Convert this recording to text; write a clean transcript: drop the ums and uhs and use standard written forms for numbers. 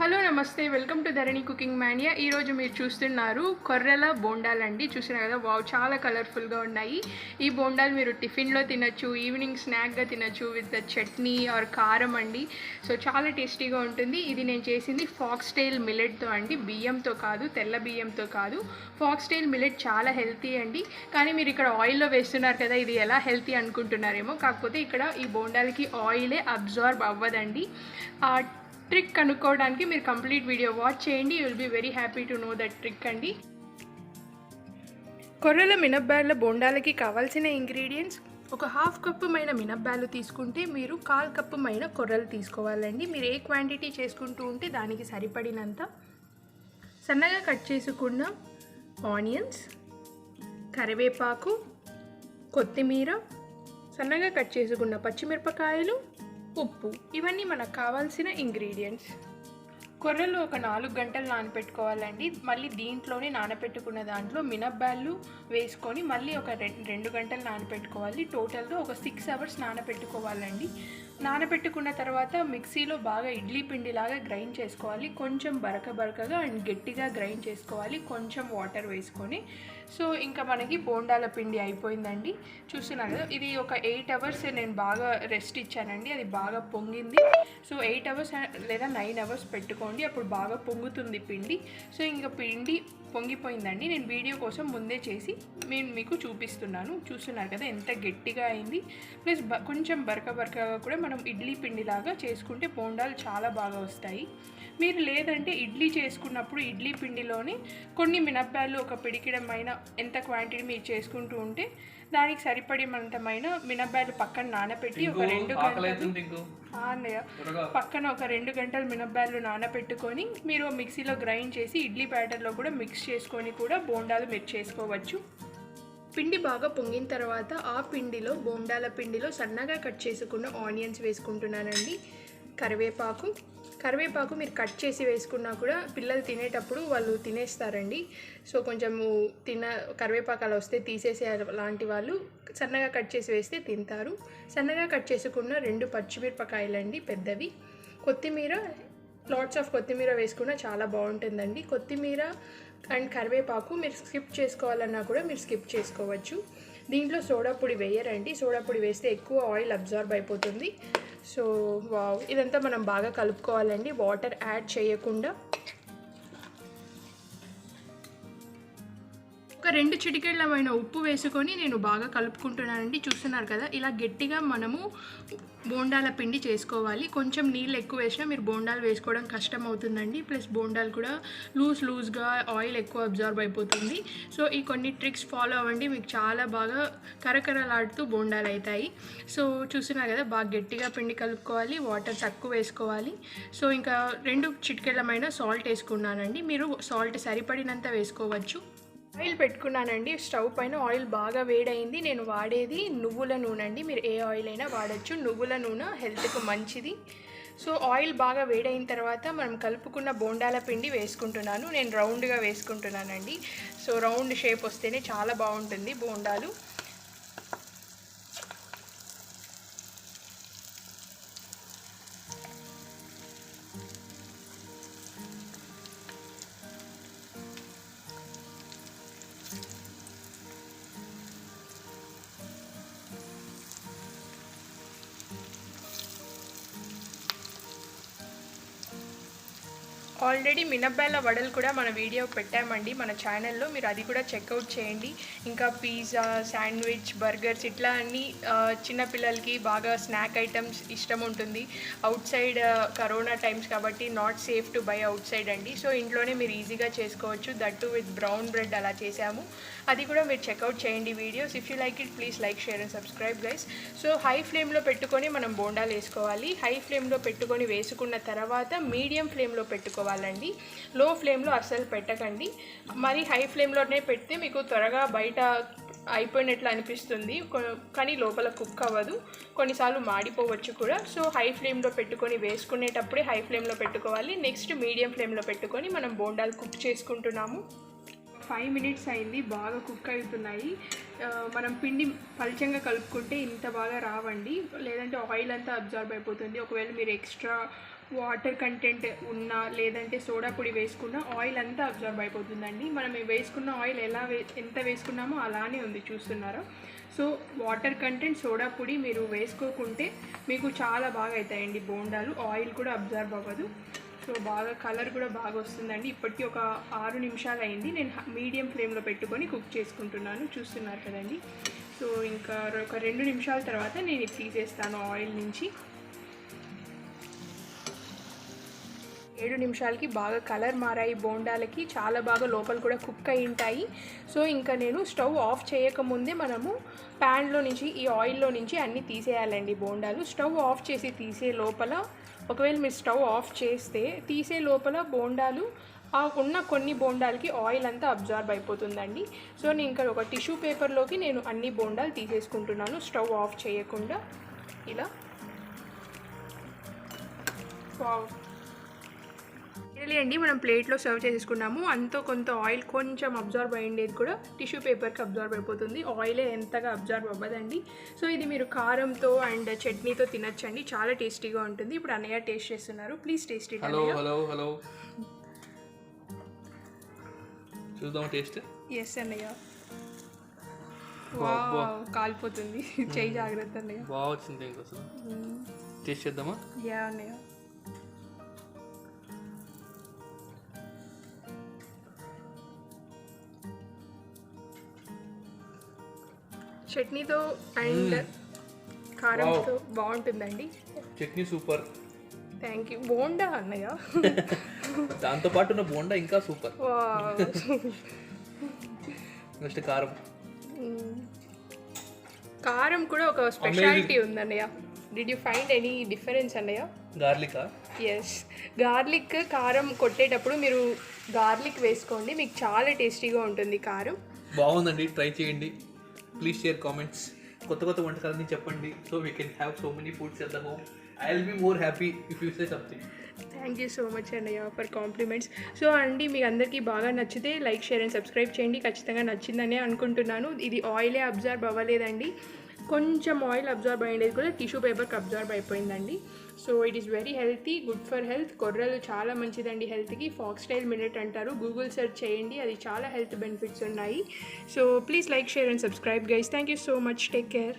Hello నమస్తే, welcome to Dharani cooking mania. ఈరోజు మీరు చూస్తున్నారు కొర్రల బోండాలండి. చూస్తున్నారు కదా, వావ్, చాలా కలర్ఫుల్గా ఉన్నాయి. ఈ బోండాలు మీరు టిఫిన్లో తినచ్చు, ఈవినింగ్ స్నాక్గా తినచ్చు విత్ చట్నీ ఆర్ కారం అండి. సో చాలా టేస్టీగా ఉంటుంది. ఇది నేను చేసింది ఫాక్స్టైల్ మిల్లెట్తో అండి, బియ్యంతో కాదు, తెల్ల బియ్యంతో కాదు. ఫాక్స్టైల్ మిల్లెట్ చాలా హెల్తీ అండి. కానీ మీరు ఇక్కడ ఆయిల్లో వేస్తున్నారు కదా, ఇది ఎలా హెల్తీ అనుకుంటున్నారేమో. కాకపోతే ఇక్కడ ఈ బోండాలకి ఆయిలే అబ్జార్బ్ అవ్వదండి. ట్రిక్ కనుక్కోవడానికి మీరు కంప్లీట్ వీడియో వాచ్ చేయండి. You will be very happy to know that trick అండి. కొర్రల మినప్పాల బోండాలకి కావాల్సిన ఇంగ్రీడియంట్స్: ఒక హాఫ్ కప్పు మైన మినప్పాలు తీసుకుంటే మీరు 1/4 కప్పు మైన కొర్రలు తీసుకోవాలండి. మీరు ఏ క్వాంటిటీ చేసుకుంటూ ఉంటే దానికి సరిపడినంత. సన్నగా కట్ చేసుకున్న ఆనియన్స్, కరివేపాకు, కొత్తిమీర, సన్నగా కట్ చేసుకున్న పచ్చిమిరపకాయలు, ఉప్పు, ఇవన్నీ మనకు కావాల్సిన ఇంగ్రీడియంట్స్. కొర్రలు ఒక 4 గంటలు నానపెట్టుకోవాలండి. మళ్ళీ దీంట్లోనే నానపెట్టుకున్న దాంట్లో మినప్పాలు వేసుకొని మళ్ళీ ఒక 2 గంటలు నానపెట్టుకోవాలి. టోటల్గా ఒక 6 అవర్స్ నానపెట్టుకోవాలండి. నానపెట్టుకున్న తర్వాత మిక్సీలో బాగా ఇడ్లీ పిండిలాగా గ్రైండ్ చేసుకోవాలి. కొంచెం బరకగా అండ్ గట్టిగా గ్రైండ్ చేసుకోవాలి, కొంచెం వాటర్ వేసుకొని. సో ఇంకా మనకి బోండాల పిండి అయిపోయిందండి. చూస్తున్నారు కదా, ఇది ఒక 8 అవర్స్ నేను బాగా రెస్ట్ ఇచ్చానండి. అది బాగా పొంగింది. సో 8 అవర్స్ లేదా 9 అవర్స్ పెట్టుకోండి, అప్పుడు బాగా పొంగుతుంది పిండి. సో ఇంకా పిండి పొంగిపోయిందండి. నేను వీడియో కోసం ముందే చేసి మీకు చూపిస్తున్నాను. చూస్తున్నారు కదా ఎంత గట్టిగా అయింది. ప్లస్ కొంచెం బరకగా కూడా మనం ఇడ్లీ పిండిలాగా చేసుకుంటే బోండాలు చాలా బాగా వస్తాయి. మీరు లేదంటే ఇడ్లీ చేసుకున్నప్పుడు ఇడ్లీ పిండిలోనే కొన్ని మినప్పాలు ఒక పిడికిడమైన ఎంత క్వాంటిటీ మీరు చేసుకుంటూ ఉంటే దానికి సరిపడినంతమైన మినప్పాలు పక్కన నానబెట్టి ఒక 2 గంటలు పక్కన ఒక 2 గంటలు మినప్పాలు నానబెట్టుకొని మీరు మిక్సీలో గ్రైండ్ చేసి ఇడ్లీ బ్యాటర్లో కూడా మిక్స్ చేసుకొని కూడా బోండాలు మీరు చేసుకోవచ్చు. పిండి బాగా పొంగిన తర్వాత ఆ పిండిలో, బోండాల పిండిలో సన్నగా కట్ చేసుకున్న ఆనియన్స్ వేసుకుంటున్నానండి. కరివేపాకు మీరు కట్ చేసి వేసుకున్నా కూడా పిల్లలు తినేటప్పుడు వాళ్ళు తినేస్తారండి. సో కొంచెము కరివేపాకు అలా వస్తే తీసేసే లాంటి వాళ్ళు సన్నగా కట్ చేసి వేస్తే తింటారు. సన్నగా కట్ చేసుకున్న 2 పచ్చిమిరపకాయలండి, పెద్దవి. కొత్తిమీర, లాట్స్ ఆఫ్ కొత్తిమీర వేసుకున్నా చాలా బాగుంటుందండి. కొత్తిమీర అండ్ కరివేపాకు మీరు స్కిప్ చేసుకోవాలన్నా కూడా మీరు స్కిప్ చేసుకోవచ్చు. దీంట్లో సోడా పొడి వేయరండి. సోడా పొడి వేస్తే ఎక్కువ ఆయిల్ అబ్జార్బ్ అయిపోతుంది. సో వావ్, ఇదంతా మనం బాగా కలుపుకోవాలండి, వాటర్ యాడ్ చేయకుండా. ఒక 2 చిటికెళ్ళమైన ఉప్పు వేసుకొని నేను బాగా కలుపుకుంటున్నానండి. చూస్తున్నారు కదా, ఇలా గట్టిగా మనము బోండాల పిండి చేసుకోవాలి. కొంచెం నీళ్ళు ఎక్కువ వేసినా మీరు బోండాలు వేసుకోవడం కష్టం అవుతుందండి. ప్లస్ బోండాలు కూడా లూజ్గా ఆయిల్ ఎక్కువ అబ్జార్బ్ అయిపోతుంది. సో ఈ కొన్ని ట్రిక్స్ ఫాలో అవ్వండి, మీకు చాలా బాగా కరకరలాడుతూ బోండాలు అవుతాయి. సో చూస్తున్నారు కదా, బాగా గట్టిగా పిండి కలుపుకోవాలి, వాటర్ తక్కువ వేసుకోవాలి. సో ఇంకా 2 చిటికెళ్ళమైన సాల్ట్ వేసుకున్నానండి. మీరు సాల్ట్ సరిపడినంత వేసుకోవచ్చు. ఆయిల్ పెట్టుకున్నానండి స్టవ్ పైన. ఆయిల్ బాగా వేడైంది. నేను వాడేది నువ్వుల నూనె అండి. మీరు ఏ ఆయిల్ అయినా వాడచ్చు. నువ్వుల నూనె హెల్త్కు మంచిది. సో ఆయిల్ బాగా వేడైన తర్వాత మనం కలుపుకున్న బోండాల పిండి వేసుకుంటున్నాను. నేను రౌండ్గా వేసుకుంటున్నానండి. సో రౌండ్ షేప్ వస్తేనే చాలా బాగుంటుంది బోండాలు. ఆల్రెడీ మినప్పాల వడలు కూడా మన వీడియో పెట్టామండి మన ఛానల్లో, మీరు అది కూడా చెక్అవుట్ చేయండి. ఇంకా పిజ్జా, శాండ్విచ్, బర్గర్స్ ఇట్లా అన్నీ చిన్నపిల్లలకి బాగా స్నాక్ ఐటమ్స్ ఇష్టం ఉంటుంది. అవుట్ సైడ్ కరోనా టైమ్స్ కాబట్టి not safe to buy out side అండి. సో ఇంట్లోనే మీరు ఈజీగా చేసుకోవచ్చు. దట్టు విత్ బ్రౌన్ బ్రెడ్ అలా చేసాము. అది కూడా మీరు చెక్అవుట్ చేయండి videos. If you like it please like, share and subscribe guys. So high ఫ్లేమ్లో పెట్టుకొని మనం బోండాలు వేసుకోవాలి. హై ఫ్లేమ్లో పెట్టుకొని వేసుకున్న తర్వాత మీడియం ఫ్లేమ్లో పెట్టుకోవాలండి. లో ఫ్లేమ్లో అస్సలు పెట్టకండి. మరి హై ఫ్లేమ్లోనే పెడితే మీకు త్వరగా బయట అయిపోయినట్లు అనిపిస్తుంది, కానీ లోపల కుక్ అవ్వదు, కొన్నిసార్లు మాడిపోవచ్చు కూడా. సో హై ఫ్లేమ్లో పెట్టుకొని వేసుకునేటప్పుడే హై ఫ్లేమ్లో పెట్టుకోవాలి. నెక్స్ట్ మీడియం ఫ్లేమ్లో పెట్టుకొని మనం బోండాలు కుక్ చేసుకుంటున్నాము. 5 minutes అయింది, బాగా కుక్ అవుతున్నాయి. మనం పిండి పల్చంగా కలుపుకుంటే ఇంత బాగా రావండి, లేదంటే ఆయిల్ అంతా అబ్జార్బ్ అయిపోతుంది. ఒకవేళ మీరు ఎక్స్ట్రా వాటర్ కంటెంట్ ఉన్నా లేదంటే సోడా పొడి వేసుకున్న ఆయిల్ అంతా అబ్జర్వ్ అయిపోతుందండి. మనం వేసుకున్న ఆయిల్ ఎంత వేసుకున్నామో అలానే ఉంది, చూస్తున్నారా? సో వాటర్ కంటెంట్ సోడా పొడి మీరు వేసుకోకుంటే మీకు చాలా బాగా అవుతాయండి బోండాలు. ఆయిల్ కూడా అబ్జర్వ్ అవ్వదు. సో బాగా కలర్ కూడా బాగా వస్తుందండి. ఇప్పటికీ ఒక 6 నిమిషాలు అయింది. నేను మీడియం ఫ్లేమ్లో పెట్టుకొని కుక్ చేసుకుంటున్నాను, చూస్తున్నారు కదండి. సో ఇంకా ఒక 2 నిమిషాల తర్వాత నేను ఇది తీసేస్తాను ఆయిల్ నుంచి. 7 నిమిషాలకి బాగా కలర్ మారాయి బోండాలకి, చాలా బాగా లోపల కూడా కుక్ అయి ఉంటాయి. సో ఇంకా నేను స్టవ్ ఆఫ్ చేయకముందే మనము ప్యాన్లో నుంచి ఈ ఆయిల్లో నుంచి అన్నీ తీసేయాలండి బోండాలు. స్టవ్ ఆఫ్ చేసి తీసే లోపల, ఒకవేళ మీరు స్టవ్ ఆఫ్ చేస్తే తీసే లోపల బోండాలు ఉన్న కొన్ని బోండాలకి ఆయిల్ అంతా అబ్జార్బ్ అయిపోతుందండి. సో నేను ఇంకా ఒక టిష్యూ పేపర్లోకి నేను అన్ని బోండాలు తీసేసుకుంటున్నాను స్టవ్ ఆఫ్ చేయకుండా. ఇలా అండి మనం ప్లేట్లో సర్వ్ చేసేసుకున్నాము. అంతో కొంత ఆయిల్ కొంచెం అబ్జార్బ్ అయ్యేది కూడా టిష్యూ పేపర్కి అబ్జార్బ్ అయిపోతుంది. ఆయిలే ఎంతగా అబ్జార్బ్ అవ్వదండి. సో ఇది మీరు కారంతో అండ్ చట్నీతో తినచ్చండి, చాలా టేస్టీగా ఉంటుంది. ఇప్పుడు అన్నయ్య టేస్ట్ చేస్తున్నారు, please taste it. Hello hello hello, చూద్దాం టేస్ట్. ఎస్ అన్నయ్య, వావ్ కాలిపోతుంది, చేయి జాగ్రత్త అన్నయ్య. బాగా వచ్చింది, ఇంకోసం టేస్ట్ చేద్దామా? యా అన్నయ్య. చట్నీతో అండ్ కారంతో బాగుంటుందండి. Chutney super. Thank you. Bonda అన్నయ్య, దాంతో పాటు ఉన్న బోండా ఇంకా సూపర్. నెక్స్ట్ కారం. కారం కూడా ఒక స్పెషాలిటీ ఉంది అన్నయ్య. Did you find any difference అన్నయ్య? గార్లికా? ఎస్, గార్లిక్ కారం కొట్టేటప్పుడు మీరు గార్లిక్ వేసుకోండి, మీకు చాలా టేస్టీగా ఉంటుంది కారం. బాగుందండి, ట్రై చేయండి. ప్లీజ్ షేర్ కామెంట్స్, కొత్త కొత్త వంటకాలని చెప్పండి. So we can have so many foods at the home. I will be more happy if you say something. Thank you so much అన్నయ్య ఫర్ కాంప్లిమెంట్స్. సో అండి, మీకు అందరికీ బాగా నచ్చితే లైక్, షేర్ అండ్ సబ్స్క్రైబ్ చేయండి. ఖచ్చితంగా నచ్చిందనే అనుకుంటున్నాను. ఇది ఆయిలే అబ్జర్వ్ అవ్వలేదండి, కొంచెం ఆయిల్ అబ్జర్వ్ అయ్యేది కూడా టిష్యూ పేపర్కి అబ్జర్వ్ అయిపోయిందండి. So it is very healthy, good for health. కొర్రలు చాలా మంచిదండి హెల్త్కి. ఫాక్స్టైల్ మిల్లెట్ అంటారు, గూగుల్ సెర్చ్ చేయండి, అది చాలా హెల్త్ బెనిఫిట్స్ ఉన్నాయి. So please like, share and subscribe guys. Thank you so much, take care.